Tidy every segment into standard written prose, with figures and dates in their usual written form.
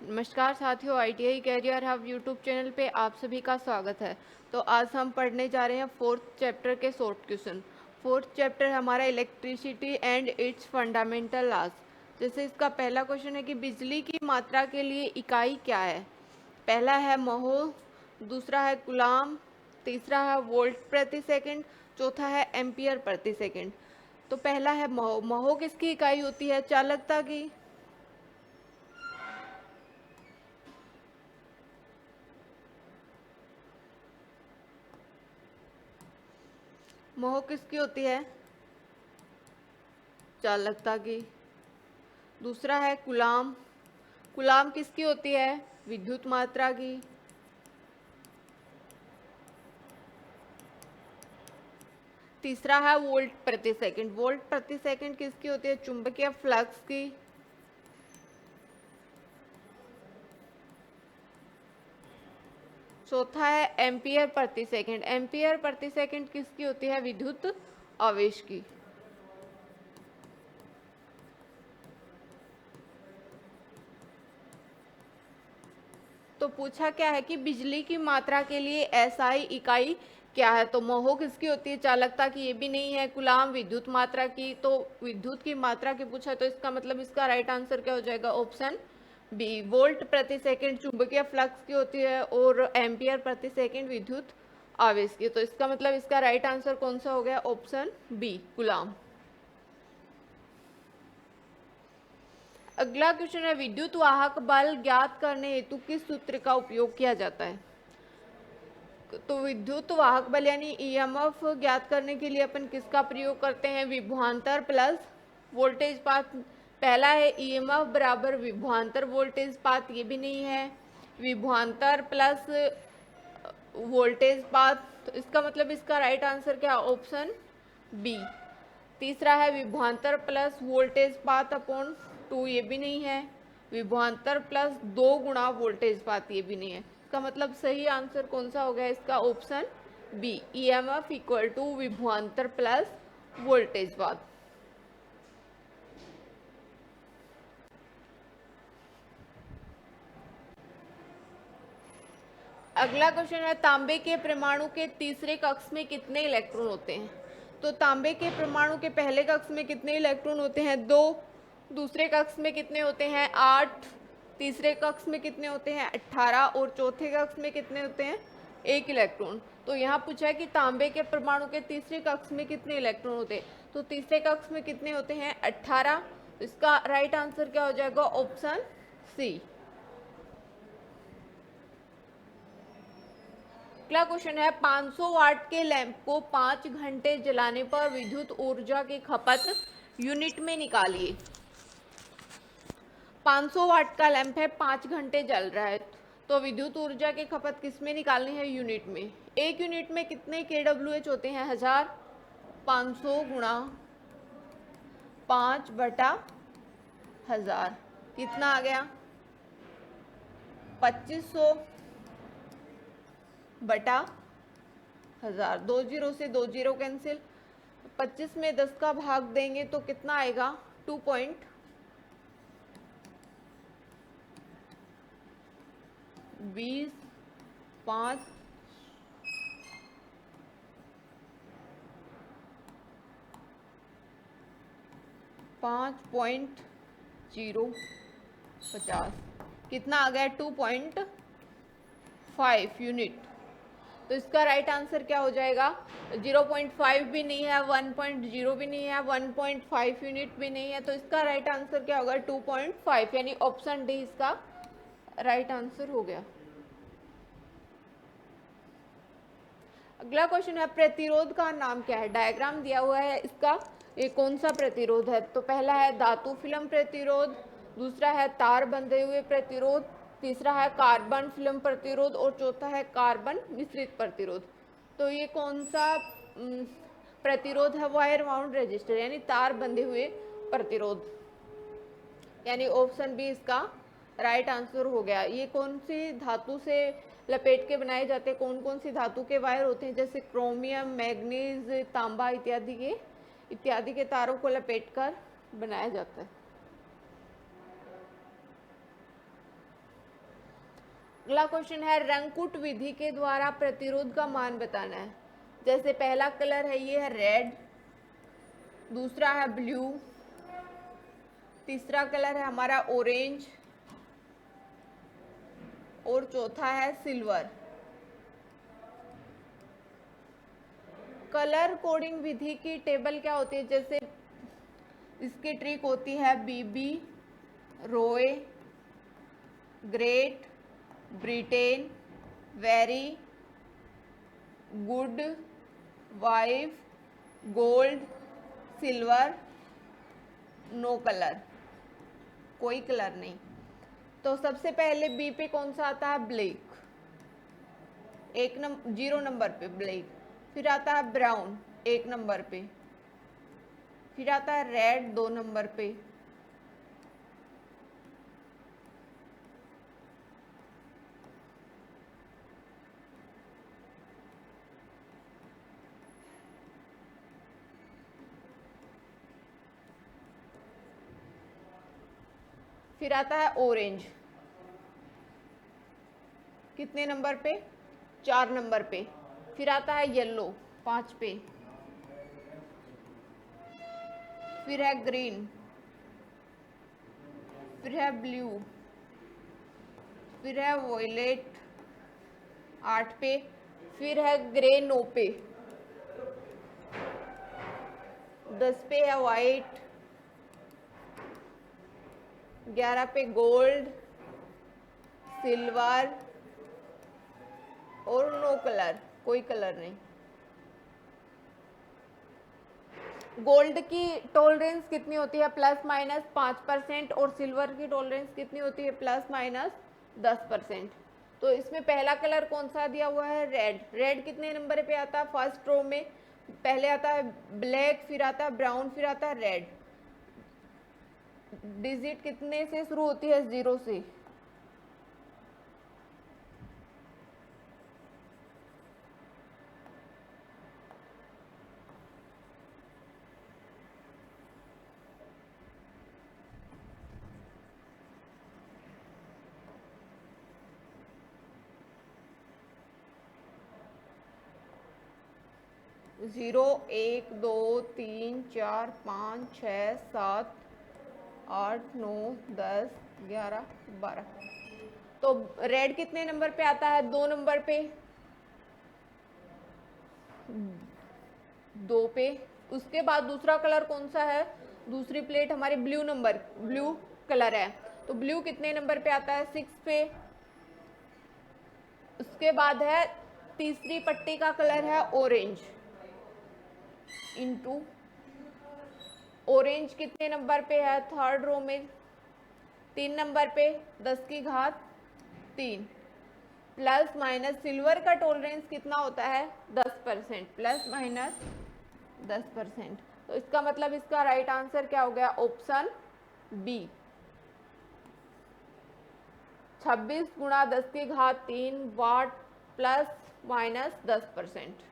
नमस्कार साथियों, ITI career hub YouTube channel पे आप सभी का स्वागत है। तो आज हम पढ़ने जा रहे हैं फोर्थ चैप्टर के शॉर्ट क्वेश्चन। फोर्थ चैप्टर हमारा electricity and its fundamental laws. जैसे इसका पहला क्वेश्चन है कि बिजली की मात्रा के लिए इकाई क्या है। पहला है महो, दूसरा है कूलाम, तीसरा है वोल्ट प्रति सेकंड, चौथा है एम्पियर प्रति सेकंड। तो पहला है महो। महो किसकी इकाई होती है? चालकता की। मोह किसकी होती है? चालकता की। दूसरा है कूलाम। कूलाम किसकी होती है? विद्युत मात्रा की। तीसरा है वोल्ट प्रति सेकंड। वोल्ट प्रति सेकंड किसकी होती है? चुंबकीय फ्लक्स की। चौथा है एम्पियर प्रति सेकंड। एम्पियर प्रति सेकंड किसकी होती है? विद्युत आवेश की। तो पूछा क्या है कि बिजली की मात्रा के लिए एसआई इकाई क्या है। तो मोह किसकी होती है? चालकता की। ये भी नहीं है। कूलाम विद्युत मात्रा की। तो विद्युत की मात्रा की पूछा, तो इसका मतलब इसका राइट आंसर क्या हो जाएगा? Option B. वोल्ट प्रति सेकंड चुंबकीय फ्लक्स की होती है और एम्पियर प्रति सेकंड विद्युत आवेश की। तो इसका मतलब इसका राइट आंसर कौन सा हो गया? Option B, coulomb. अगला क्वेश्चन है विद्युत वाहक बल ज्ञात करने हेतु किस सूत्र का उपयोग किया जाता है। तो विद्युत वाहक बल यानी ईएमएफ ज्ञात करने के लिए अपन किसका प्रयोग करते हैं? विभवांतर प्लस वोल्टेज पाथ। पहला है ईएमएफ बराबर विभवांतर वोल्टेज पाथ। ये भी नहीं है। विभवांतर प्लस वोल्टेज पाथ। तो इसका मतलब इसका राइट आंसर क्या? Option B. तीसरा है विभवांतर प्लस वोल्टेज पाथ अपॉन 2। ये भी नहीं है। विभवांतर प्लस 2 गुणा वोल्टेज पाथ। ये भी नहीं है। इसका मतलब सही आंसर कौन सा हो गया इसका? Option B, EMF equal to विभवांतर प्लस वोल्टेज पाथ। अगला क्वेश्चन है तांबे के परमाणु के तीसरे कक्ष में कितने इलेक्ट्रॉन होते हैं। तो तांबे के परमाणु के पहले कक्ष में कितने इलेक्ट्रॉन होते हैं? 2। दूसरे कक्ष में कितने होते हैं? 8। तीसरे कक्ष में कितने होते हैं? 18। और चौथे कक्ष में कितने होते हैं? 1 इलेक्ट्रॉन। तो यहाँ पूछा है कि तांबे के परमाणु के तीसरे कक्ष में कितने इलेक्ट्रॉन होते हैं। तो तीसरे कक्ष में कितने होते हैं? 18। इसका राइट आंसर क्या हो जाएगा? Option C. अगला क्वेश्चन है 500 वाट के लैंप को 5 घंटे जलाने पर विद्युत ऊर्जा की खपत यूनिट में निकालिए। 500 वाट का लैंप है, 5 घंटे जल रहा है। तो विद्युत ऊर्जा की खपत किस में निकालनी है? यूनिट में। एक यूनिट में कितने kWh होते हैं? 1000। 500 गुणा 5/1000 कितना आ गया? 2500 बटा 1000। 2 जीरो से 2 जीरो कैंसिल। 25 में 10 का भाग देंगे तो कितना आएगा? 2.20 5 5.050 कितना आ गया? 2.5 यूनिट। तो इसका राइट आंसर क्या हो जाएगा? 0.5 भी नहीं है, 1.0 भी नहीं है, 1.5 यूनिट भी नहीं है। तो इसका राइट आंसर क्या होगा? 2.5, यानी ऑप्शन डी इसका राइट आंसर हो गया। अगला क्वेश्चन है प्रतिरोध का नाम क्या है। डायग्राम दिया हुआ है इसका। ये कौन सा प्रतिरोध है? तो पहला है धातु फिल्म प्रतिरोध, दूसरा है तार बंधे हुए प्रतिरोध, तीसरा है कार्बन फिल्म प्रतिरोध और चौथा है कार्बन मिश्रित प्रतिरोध। तो ये कौन सा प्रतिरोध है? वायर माउंट रेजिस्टर, यानी तार बंधे हुए प्रतिरोध, यानी ऑप्शन बी इसका राइट आंसर हो गया। ये कौन सी धातु से लपेट के बनाए जाते हैं? कौन कौन सी धातु के वायर होते हैं? जैसे क्रोमियम, मैग्नीज, तांबा इत्यादि के तारों को लपेट कर बनाया जाता है। अगला क्वेश्चन है रंगकूट विधि के द्वारा प्रतिरोध का मान बताना है। जैसे पहला कलर है ये है रेड, दूसरा है ब्लू, तीसरा कलर है हमारा ऑरेंज और चौथा है सिल्वर। कलर कोडिंग विधि की टेबल क्या होती है? जैसे इसकी ट्रिक होती है BB, Roy, Great Britain, very, good wife, gold, silver, no colour, कोई कलर नहीं। तो सबसे पहले बी पे कौन सा आता है? ब्लैक, 0 नंबर पे ब्लैक। फिर आता है ब्राउन 1 नंबर पे। फिर आता है रेड 2 नंबर पे। फिर आता है ऑरेंज कितने नंबर पे? 4 नंबर पे। फिर आता है येलो 5 पे। फिर है ग्रीन, फिर है ब्लू, फिर है वॉयलेट 8 पे। फिर है ग्रे 9 पे। 10 पे है वाइट, 11 पे गोल्ड, सिल्वर और नो कलर, कोई कलर नहीं। गोल्ड की टॉलरेंस कितनी होती है? ±5% और सिल्वर की टॉलरेंस कितनी होती है? ±10%। तो इसमें पहला कलर कौन सा दिया हुआ है? रेड। रेड कितने नंबर पे आता है? फर्स्ट रो में पहले आता है ब्लैक, फिर आता है ब्राउन, फिर आता है रेड। डिजिट कितने से शुरू होती है? 0 से। जीरो, 1, 2, 3, 4, 5, 6, 7, 8, 9, 10, 11, 12। तो रेड कितने नंबर पे आता है? 2 नंबर पे, 2 पे। उसके बाद दूसरा कलर कौन सा है? दूसरी प्लेट हमारी ब्लू कलर है। तो ब्लू कितने नंबर पे आता है? 6 पे। उसके बाद है तीसरी पट्टी का कलर है ऑरेंज, इनटू ऑरेंज कितने नंबर पे है? थर्ड रो में 3 नंबर पे, 10 की घात 3। प्लस माइनस सिल्वर का टॉलरेंस कितना होता है? 10%, ±10%। तो इसका मतलब इसका राइट आंसर क्या हो गया? Option B. 26 गुणा 10 की घात 3 वाट ±10%।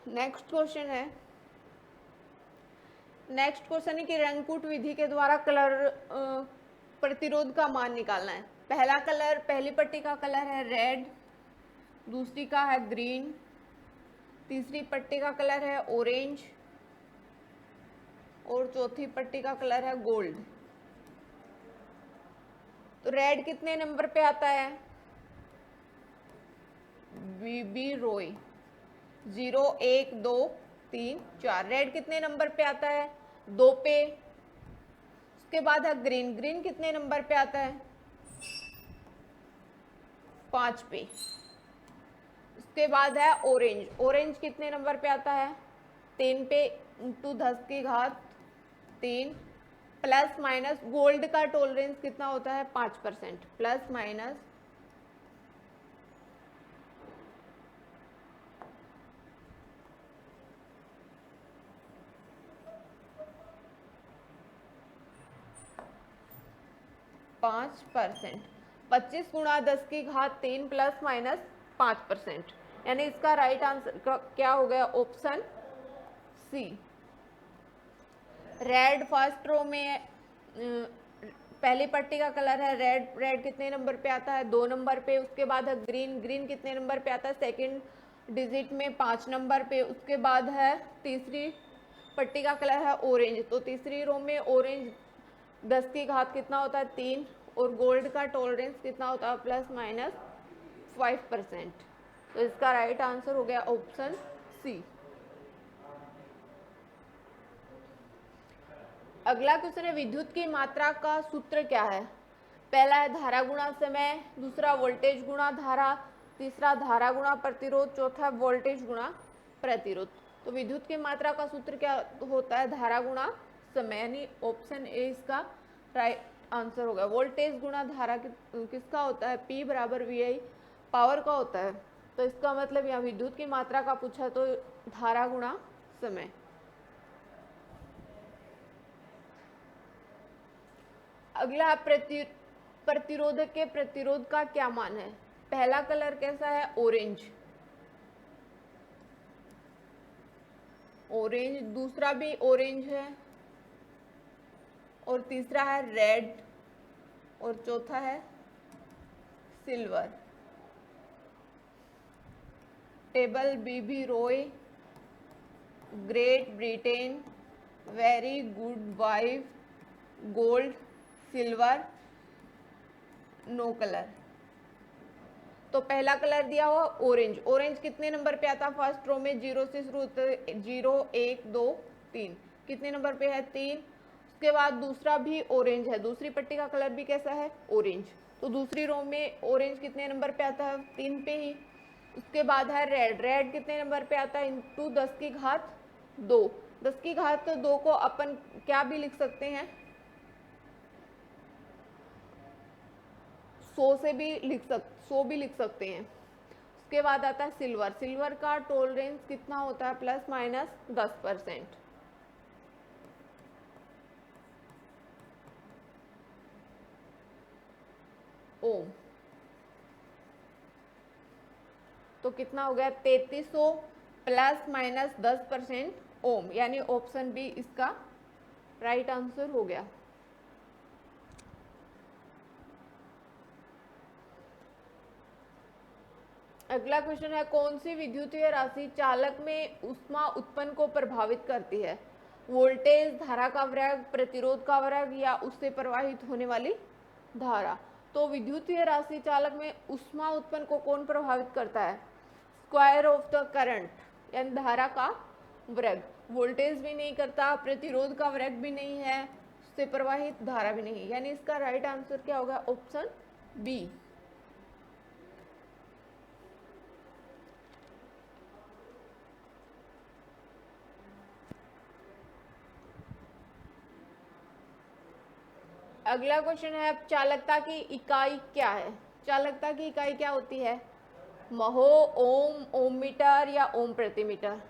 नेक्स्ट क्वेश्चन है कि रंगकूट विधि के द्वारा कलर प्रतिरोध का मान निकालना है। पहली पट्टी का कलर है रेड, दूसरी का है ग्रीन, तीसरी पट्टी का कलर है ऑरेंज और चौथी पट्टी का कलर है गोल्ड। तो रेड कितने नंबर पे आता है? बीबी रॉय 0, 1, 2, 3, 4। रेड कितने नंबर पे आता है? 2 पे। उसके बाद है ग्रीन। ग्रीन कितने नंबर पे आता है? 5 पे। उसके बाद है ऑरेंज। ऑरेंज कितने नंबर पे आता है? 3 पे, इंटू 10 की घात 3। प्लस माइनस गोल्ड का टॉलरेंस कितना होता है? 5%, प्लस माइनस 5%। 25 गुणा 10 की घात 3 ±5%। यानी इसका राइट आंसर क्या हो गया? Option C. Red first row में पहली पट्टी का कलर है रेड, रेड कितने नंबर पे आता है 2 नंबर पे। उसके बाद है ग्रीन, ग्रीन कितने नंबर पे आता है सेकंड डिजिट में 5 नंबर पे। उसके बाद है तीसरी पट्टी का कलर है ऑरेंज, तो तीसरी रो में ऑरेंज 10 की घात कितना होता है 3, और गोल्ड का टॉलरेंस कितना होता है ±5%। तो इसका राइट आंसर हो गया ऑप्शन सी। अगला क्वेश्चन है विद्युत की मात्रा का सूत्र क्या है। पहला है धारा गुणा समय, दूसरा वोल्टेज गुणा धारा, तीसरा धारा गुणा प्रतिरोध, चौथा वोल्टेज गुणा प्रतिरोध। तो विद्युत की मात्रा का सूत्र क्या होता है धारा गुणा समय, यानी ऑप्शन ए इसका राइट आंसर होगा। वोल्टेज गुणा धारा किसका होता है P बराबर VI पावर का होता है। तो इसका मतलब यहाँ विद्युत की मात्रा का पूछा तो धारा गुणा समय। अगला प्रतिरोधक के प्रतिरोध का क्या मान है। पहला कलर कैसा है ऑरेंज, ऑरेंज, दूसरा भी ऑरेंज है, और तीसरा है रेड, और चौथा है silver. Table BB Roy, Great Britain, very good wife, gold, silver, no colour. तो पहला कलर दिया हुआ ऑरेंज, ऑरेंज कितने नंबर पे आता है फर्स्ट रो में 0 से शुरू होते 0 1 2 3, कितने नंबर पे है 3। उसके बाद दूसरा भी ऑरेंज है, दूसरी पट्टी का कलर भी कैसा है ऑरेंज, तो दूसरी रो में ऑरेंज कितने नंबर पे आता है 3 पे ही। उसके बाद है रेड, रेड कितने नंबर पे आता है इंटू 10 की घात 2, 10 की घात 2 को अपन क्या भी लिख सकते हैं 100 भी लिख सकते हैं। उसके बाद आता है सिल्वर, सिल्वर का टॉलरेंस कितना होता है ±10%। ओम, तो कितना हो गया 3300 ±10% ओम, यानी ऑप्शन बी इसका राइट आंसर हो गया। अगला क्वेश्चन है कौन सी विद्युतीय राशि चालक में ऊष्मा उत्पन्न को प्रभावित करती है। वोल्टेज, धारा का वर्ग, प्रतिरोध का वर्ग, या उससे प्रवाहित होने वाली धारा। तो विद्युतीय राशि चालक में ऊष्मा उत्पन्न को कौन प्रभावित करता है स्क्वायर ऑफ द करंट, यानी धारा का वर्ग। वोल्टेज भी नहीं करता, प्रतिरोध का वर्ग भी नहीं है, उससे प्रवाहित धारा भी नहीं, यानी इसका राइट आंसर क्या होगा ऑप्शन बी। अगला क्वेश्चन है चालकता की इकाई क्या है। चालकता की इकाई क्या होती है महो, ओम, ओम मीटर, या ओम प्रति मीटर।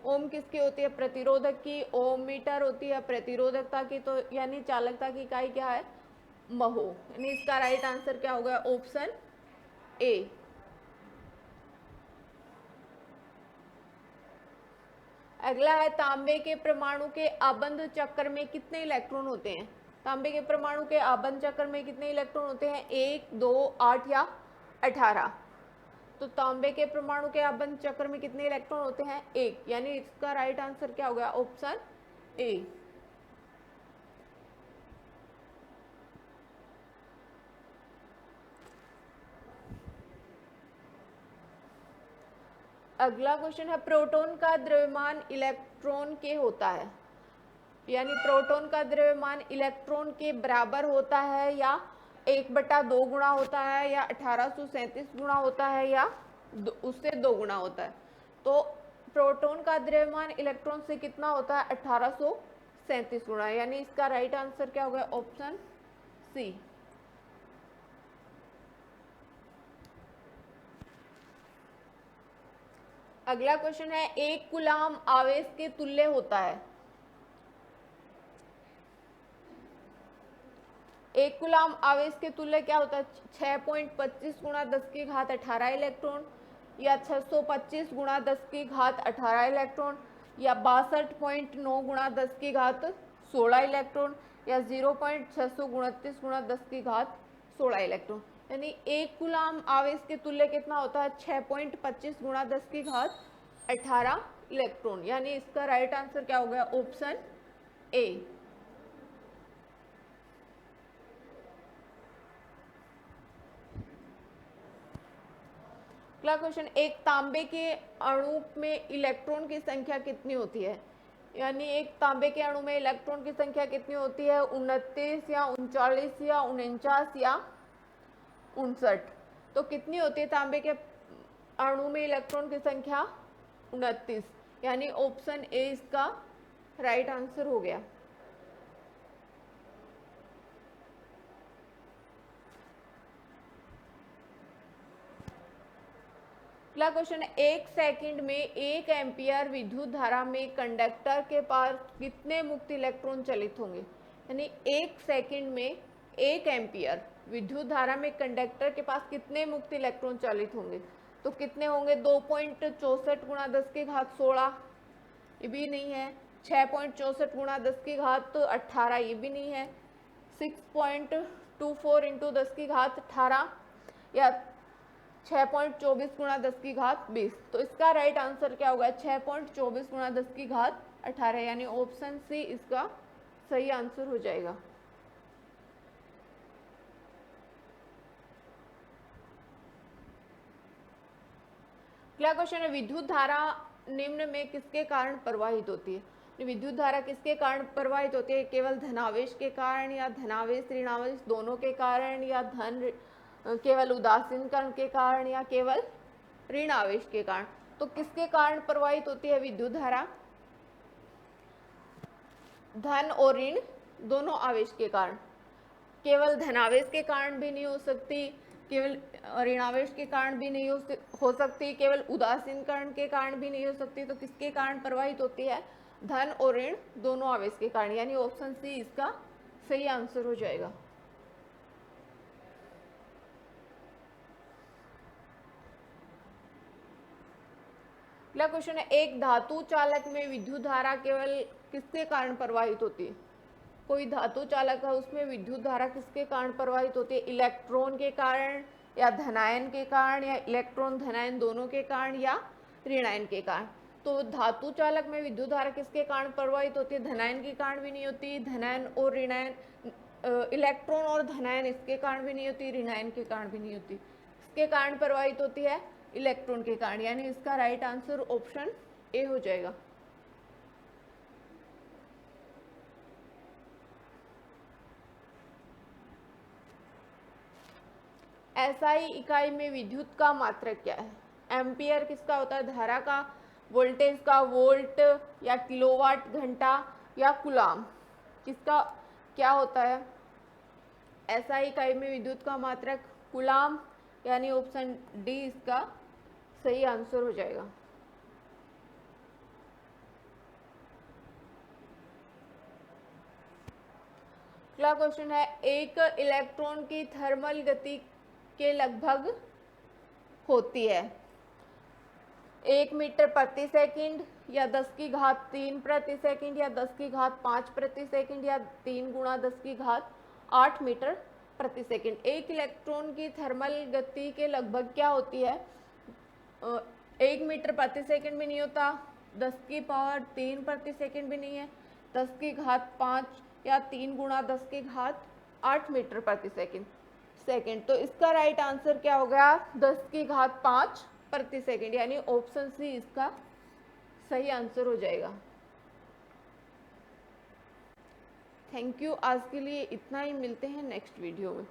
ओम किसकी होती है प्रतिरोधक की, ओम मीटर होती है प्रतिरोधकता की, तो यानी चालकता की इकाई क्या है महो, यानी इसका राइट आंसर क्या होगा ऑप्शन ए। अगला है तांबे के परमाणु के आबंध चक्र में कितने इलेक्ट्रॉन होते हैं। तांबे के परमाणु के आबंध चक्र में कितने इलेक्ट्रॉन होते हैं 1 2 8 या 18। तो तांबे के परमाणु के आबंध चक्र में कितने इलेक्ट्रॉन होते हैं 1, यानी इसका राइट आंसर क्या हो गया ऑप्शन ए। अगला क्वेश्चन है प्रोटॉन का द्रव्यमान इलेक्ट्रॉन के होता है, यानी प्रोटॉन का द्रव्यमान इलेक्ट्रॉन के बराबर होता है, या 1/2 गुणा होता है, या 1837 गुणा होता है, या उससे 2 गुणा होता है। तो प्रोटॉन का द्रव्यमान इलेक्ट्रॉन से कितना होता है 1837 गुणा, यानी इसका राइट आंसर क्या होगा ऑप्शन सी। अगला क्वेश्चन है 1 कूलाम आवेश के तुल्य होता है। 1 कूलाम आवेश के तुल्य क्या होता है 6.25 गुणा 10 की घात 18 इलेक्ट्रॉन, या 625 गुणा 10 की घात 18 इलेक्ट्रॉन, या 62.9 गुणा 10 की घात 16 इलेक्ट्रॉन या 0.629 गुणा 10 की घात 16 इलेक्ट्रॉन, यानी 1 कूलाम आवेश के तुल्य कितना होता है 6.25 गुणा 10 की घात 18 इलेक्ट्रॉन, यानी इसका राइट आंसर क्या हो गया ऑप्शन ए। अगला क्वेश्चन, एक तांबे के अणु में इलेक्ट्रॉन की संख्या कितनी होती है, यानी एक तांबे के अणु में इलेक्ट्रॉन की संख्या कितनी होती है 29 या 39 या 49 या 59। तो कितनी होती है तांबे के अणु में इलेक्ट्रॉन की संख्या 29, यानी ऑप्शन ए इसका राइट आंसर हो गया। अगला क्वेश्चन है, 1 सेकंड में 1 एम्पियर विद्युत धारा में कंडक्टर के पास कितने मुक्त इलेक्ट्रॉन चलित होंगे, यानी 1 सेकंड में 1 एम्पियर विद्युत धारा में कंडक्टर के पास कितने मुक्त इलेक्ट्रॉन चलित होंगे, तो कितने होंगे 2.64 गुणा 10 की घात 16, ये भी नहीं है, 6.64 गुणा 10 की घात 18, ये भी नहीं है, 6.24 इंटू 10 की घात 18 या 6.24 गुणा 10 की घात 20। तो इसका राइट आंसर क्या होगा 6.24 गुणा 10 की घात 18, यानी ऑप्शन सी इसका सही आंसर हो जाएगा। अगला क्वेश्चन है, विद्युत धारा निम्न में किसके कारण प्रवाहित होती है, विद्युत धारा किसके कारण प्रवाहित होती है, केवल धनावेश के कारण या धनावेश ऋणावेश दोनों के कारण या केवल उदासीन कण के कारण या केवल ऋण आवेश के कारण। तो किसके कारण प्रवाहित होती है विद्युत धारा, धन और ऋण दोनों आवेश के कारण, केवल धनावेश के कारण भी नहीं हो सकती, केवल ऋणावेश के कारण भी नहीं हो सकती, केवल उदासीन कण के कारण भी नहीं हो सकती। तो किसके कारण प्रवाहित होती है, धन और ऋण दोनों आवेश के कारण, यानी ऑप्शन सी इसका सही आंसर हो जाएगा। अगला क्वेश्चन है, एक धातु चालक में विद्युत धारा केवल किसके कारण प्रवाहित होती है, कोई धातु चालक है उसमें विद्युत धारा किसके कारण प्रवाहित होती है, इलेक्ट्रॉन के कारण या धनायन के कारण या इलेक्ट्रॉन धनायन दोनों के कारण या ऋणायन के कारण। तो धातु चालक में विद्युत धारा किसके कारण प्रवाहित होती है, धनायन के कारण भी नहीं होती, धनायन और ऋणायन इलेक्ट्रॉन और धनायन इसके कारण भी नहीं होती, ऋणायन के कारण भी नहीं होती, इसके कारण प्रवाहित होती है इलेक्ट्रॉन के कारण, यानी इसका राइट आंसर ऑप्शन ए हो जाएगा। एसआई इकाई में विद्युत का मात्रक क्या है, एम्पियर किसका होता है, धारा का, वोल्टेज का, वोल्ट या किलोवाट घंटा या कूलाम, किसका क्या होता है, एसआई इकाई में विद्युत का मात्रक कूलाम, यानी ऑप्शन डी इसका सही आंसर हो जाएगा। अगला क्वेश्चन है, एक इलेक्ट्रॉन की थर्मल गति के लगभग होती है 1 मीटर प्रति सेकंड या 10 की घात 3 प्रति सेकंड या 10 की घात 5 प्रति सेकंड या 3 गुणा 10 की घात 8 मीटर प्रति सेकंड। एक इलेक्ट्रॉन की थर्मल गति के लगभग क्या होती है, 1 मीटर प्रति सेकंड भी नहीं होता, 10 की पावर 3 प्रति सेकंड भी नहीं है, 10 की घात 5 या 3 गुणा 10 की घात 8 मीटर प्रति सेकंड। तो इसका राइट आंसर क्या हो गया 10 की घात 5 प्रति सेकंड, यानी ऑप्शन सी इसका सही आंसर हो जाएगा। थैंक यू, आज के लिए इतना ही, मिलते हैं नेक्स्ट वीडियो में।